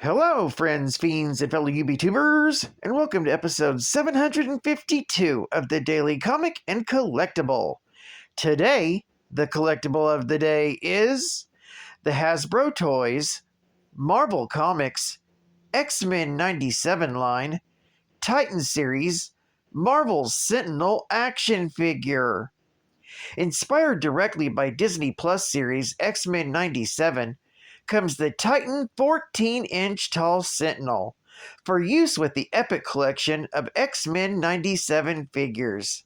Hello, friends, fiends, and fellow UBTubers, and welcome to episode 752 of the Daily Comic and Collectible. Today, the collectible of the day is the Hasbro Toys, Marvel Comics, X-Men 97 line, Titan series, Marvel's Sentinel action figure. Inspired directly by Disney Plus series X-Men 97, comes the Titan 14-inch tall Sentinel for use with the Epic collection of X-Men 97 figures.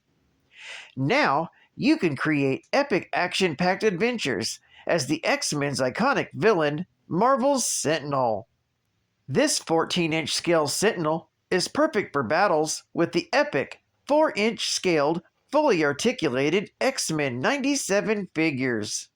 Now, you can create epic action-packed adventures as the X-Men's iconic villain, Marvel's Sentinel. This 14-inch scale Sentinel is perfect for battles with the epic 4-inch scaled, fully articulated X-Men 97 figures.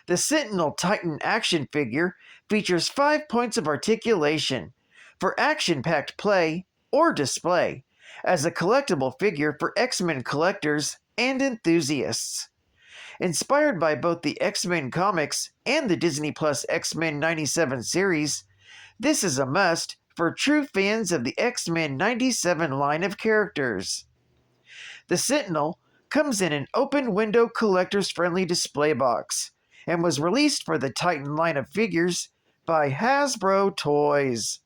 The Sentinel Titan action figure features 5 points of articulation for action-packed play or display as a collectible figure for X-Men collectors and enthusiasts. Inspired by both the X-Men comics and the Disney Plus X-Men 97 series, this is a must for true fans of the X-Men 97 line of characters. The Sentinel comes in an open-window collectors-friendly display box and was released for the Titan line of figures by Hasbro Toys.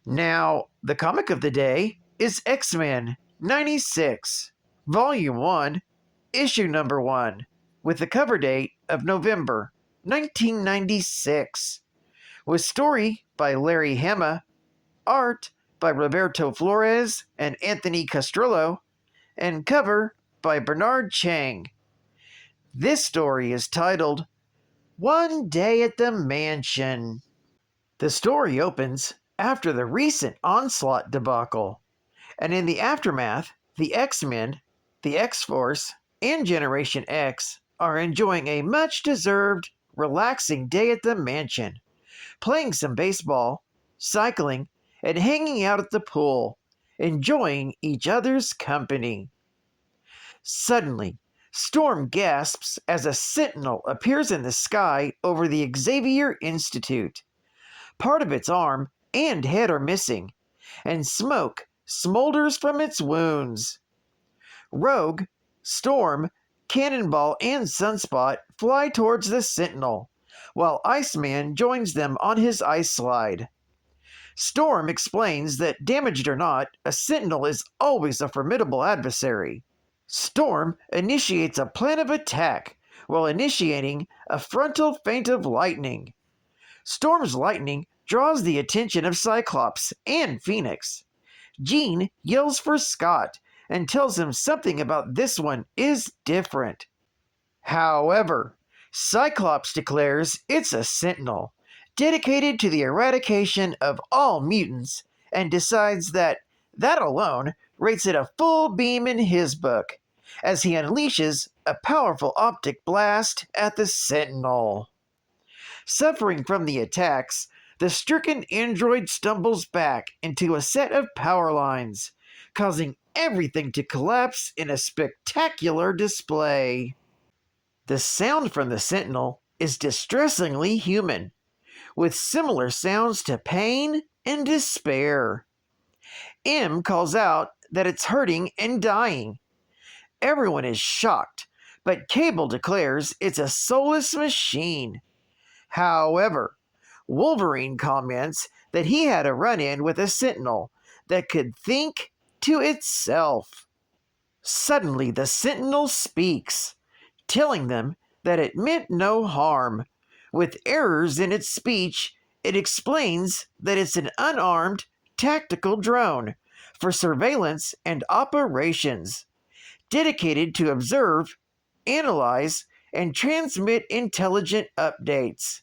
Now, the comic of the day is X-Men 96, Volume 1, Issue Number 1, with the cover date of November 1996, with story by Larry Hama, art by Roberto Flores and Anthony Castrillo, and cover by Bernard Chang. This story is titled One Day at the Mansion. The story opens after the recent Onslaught debacle, and in the aftermath, the X-Men, the X-Force, and Generation X are enjoying a much-deserved, relaxing day at the mansion, playing some baseball, cycling, and hanging out at the pool, enjoying each other's company. Suddenly, Storm gasps as a Sentinel appears in the sky over the Xavier Institute. Part of its arm and head are missing, and smoke smolders from its wounds. Rogue, Storm, Cannonball, and Sunspot fly towards the Sentinel, while Iceman joins them on his ice slide. Storm explains that, damaged or not, a Sentinel is always a formidable adversary. Storm initiates a plan of attack while initiating a frontal feint of lightning. Storm's lightning draws the attention of Cyclops and Phoenix. Jean yells for Scott and tells him something about this one is different. However, Cyclops declares it's a Sentinel, dedicated to the eradication of all mutants, and decides that alone rates it a full beam in his book, as he unleashes a powerful optic blast at the Sentinel. Suffering from the attacks, the stricken android stumbles back into a set of power lines, causing everything to collapse in a spectacular display. The sound from the Sentinel is distressingly human, with similar sounds to pain and despair. M calls out that it's hurting and dying. Everyone is shocked, but Cable declares it's a soulless machine. However, Wolverine comments that he had a run-in with a Sentinel that could think to itself. Suddenly, the Sentinel speaks, telling them that it meant no harm. With errors in its speech, it explains that it's an unarmed, tactical drone for surveillance and operations, dedicated to observe, analyze, and transmit intelligent updates.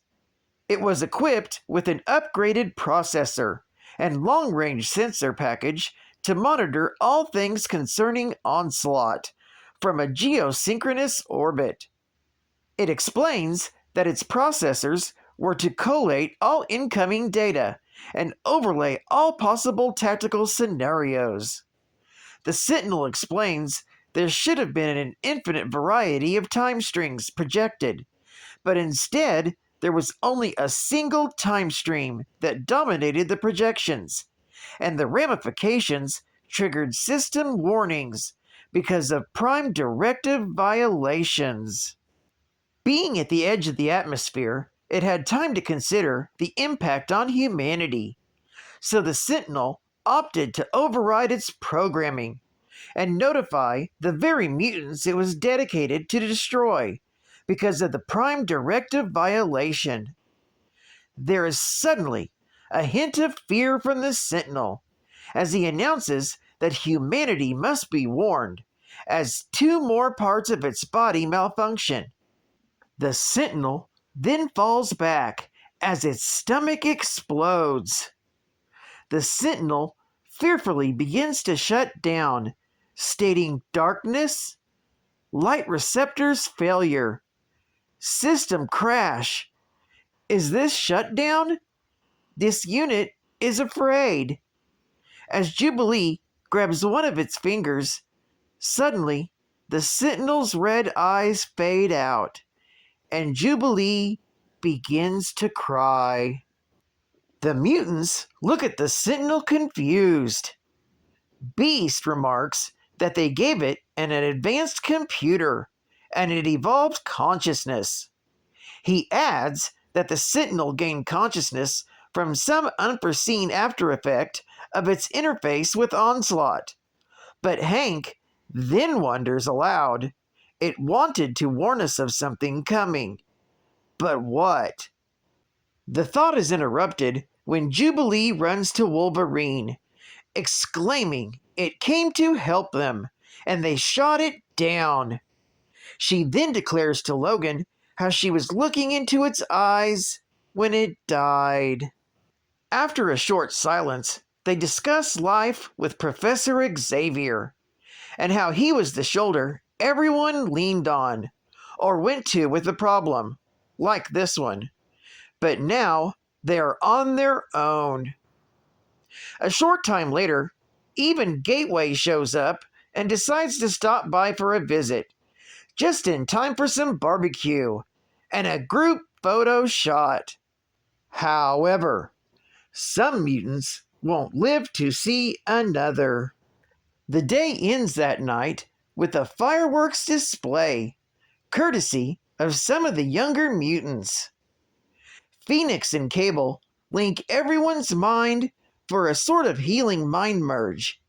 It was equipped with an upgraded processor and long-range sensor package to monitor all things concerning Onslaught from a geosynchronous orbit. It explains that its processors were to collate all incoming data and overlay all possible tactical scenarios. The Sentinel explains there should have been an infinite variety of time strings projected, but instead there was only a single time stream that dominated the projections, and the ramifications triggered system warnings because of prime directive violations. Being at the edge of the atmosphere, it had time to consider the impact on humanity, so the Sentinel opted to override its programming and notify the very mutants it was dedicated to destroy because of the prime directive violation. There is suddenly a hint of fear from the Sentinel as he announces that humanity must be warned as two more parts of its body malfunction. The Sentinel then falls back as its stomach explodes. The Sentinel fearfully begins to shut down, stating darkness, light receptors failure, system crash. Is this shutdown? This unit is afraid. As Jubilee grabs one of its fingers, suddenly the Sentinel's red eyes fade out, and Jubilee begins to cry. The mutants look at the Sentinel confused. Beast remarks that they gave it an advanced computer, and it evolved consciousness. He adds that the Sentinel gained consciousness from some unforeseen after effect of its interface with Onslaught. But Hank then wonders aloud, it wanted to warn us of something coming. But what? The thought is interrupted when Jubilee runs to Wolverine, exclaiming it came to help them, and they shot it down. She then declares to Logan how she was looking into its eyes when it died. After a short silence, they discuss life with Professor Xavier, and how he was the shoulder everyone leaned on, or went to with a problem, like this one. But now they are on their own. A short time later, even Gateway shows up and decides to stop by for a visit, just in time for some barbecue and a group photo shot. However, some mutants won't live to see another. The day ends that night with a fireworks display, courtesy of some of the younger mutants. Phoenix and Cable link everyone's mind for a sort of healing mind merge.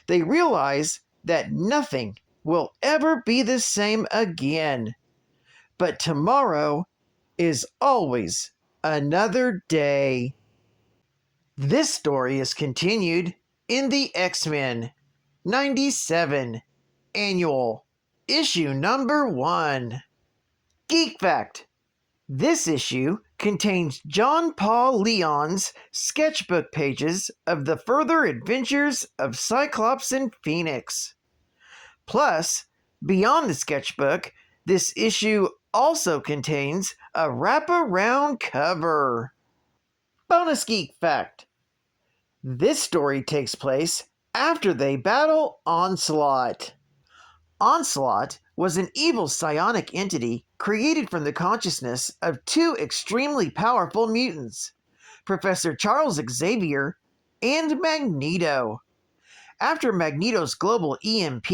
They realize that nothing will ever be the same again. But tomorrow is always another day. This story is continued in the X-Men 97 Annual, issue number 1. Geek Fact. This issue contains John Paul Leon's sketchbook pages of the further adventures of Cyclops and Phoenix. Plus, beyond the sketchbook, this issue also contains a wraparound cover. Bonus Geek Fact. This story takes place after they battle Onslaught. Onslaught was an evil psionic entity created from the consciousness of two extremely powerful mutants, Professor Charles Xavier and Magneto. After Magneto's global EMP,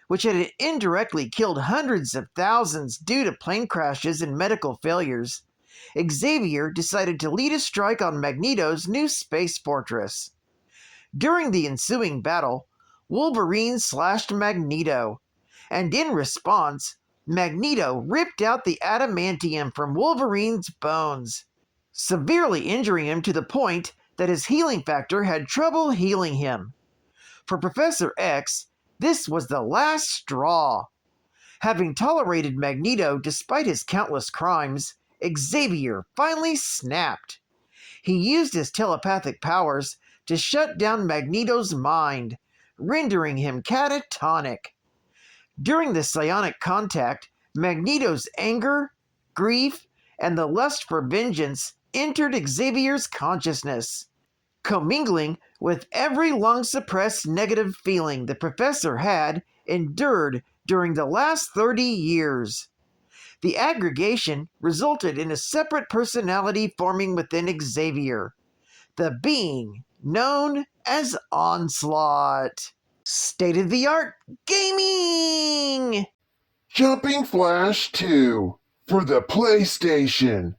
which had indirectly killed hundreds of thousands due to plane crashes and medical failures, Xavier decided to lead a strike on Magneto's new space fortress. During the ensuing battle, Wolverine slashed Magneto, and in response, Magneto ripped out the adamantium from Wolverine's bones, severely injuring him to the point that his healing factor had trouble healing him. For Professor X, this was the last straw. Having tolerated Magneto despite his countless crimes, Xavier finally snapped. He used his telepathic powers to shut down Magneto's mind, rendering him catatonic. During the psionic contact, Magneto's anger, grief, and the lust for vengeance entered Xavier's consciousness, commingling with every long-suppressed negative feeling the professor had endured during the last 30 years. The aggregation resulted in a separate personality forming within Xavier, the being known as Onslaught. State-of-the-art gaming! Jumping Flash 2 for the PlayStation.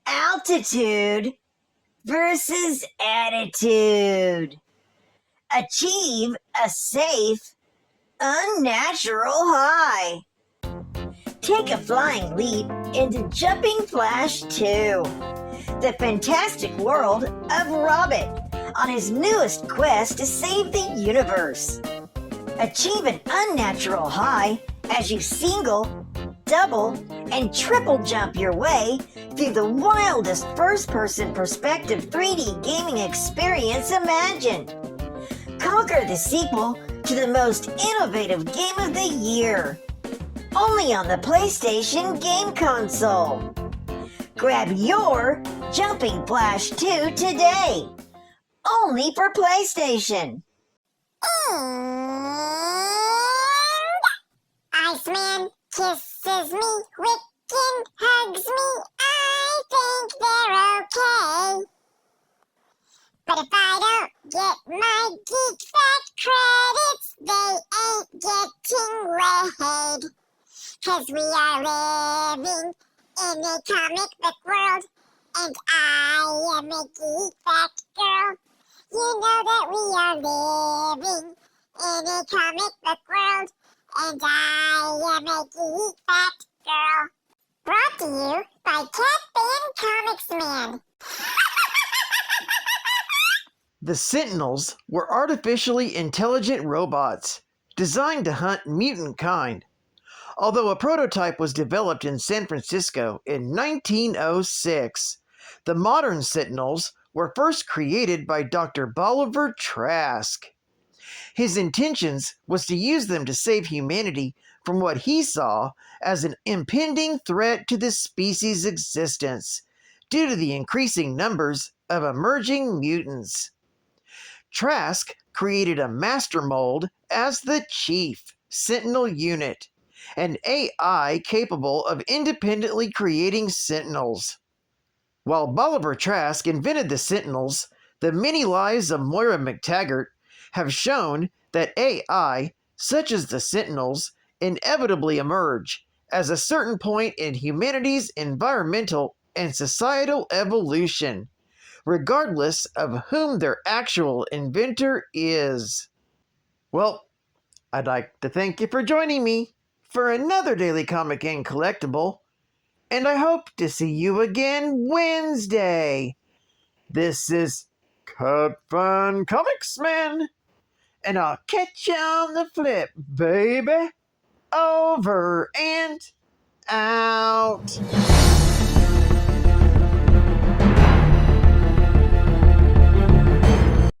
Altitude versus attitude. Achieve a safe, unnatural high. Take a flying leap into Jumping Flash 2, the fantastic world of Robert on his newest quest to save the universe. Achieve an unnatural high as you single, double, and triple jump your way through the wildest first-person perspective 3D gaming experience imagined. Conquer the sequel to the most innovative game of the year, only on the PlayStation game console. Grab your Jumping Flash 2 today, only for PlayStation. Iceman kisses me, Wiccan hugs me, I think they're okay. But if I don't get my Geek Fact credits, they ain't getting laid. 'Cause we are living in a comic book world, and I am a Geek Fact girl. You know that we are living in a comic book world, and I am a Geek Fact girl. Brought to you by Cat Band Comics Man. The Sentinels were artificially intelligent robots designed to hunt mutant kind. Although a prototype was developed in San Francisco in 1906, the modern Sentinels were first created by Dr. Bolivar Trask. His intentions was to use them to save humanity from what he saw as an impending threat to the species' existence due to the increasing numbers of emerging mutants. Trask created a master mold as the Chief Sentinel Unit, an AI capable of independently creating Sentinels. While Bolivar Trask invented the Sentinels, the many lives of Moira McTaggart have shown that AI, such as the Sentinels, inevitably emerge as a certain point in humanity's environmental and societal evolution, regardless of whom their actual inventor is. Well, I'd like to thank you for joining me for another Daily Comic and Collectible, and I hope to see you again Wednesday. This is Cut Fun Comics Man, and I'll catch you on the flip, baby. Over and out.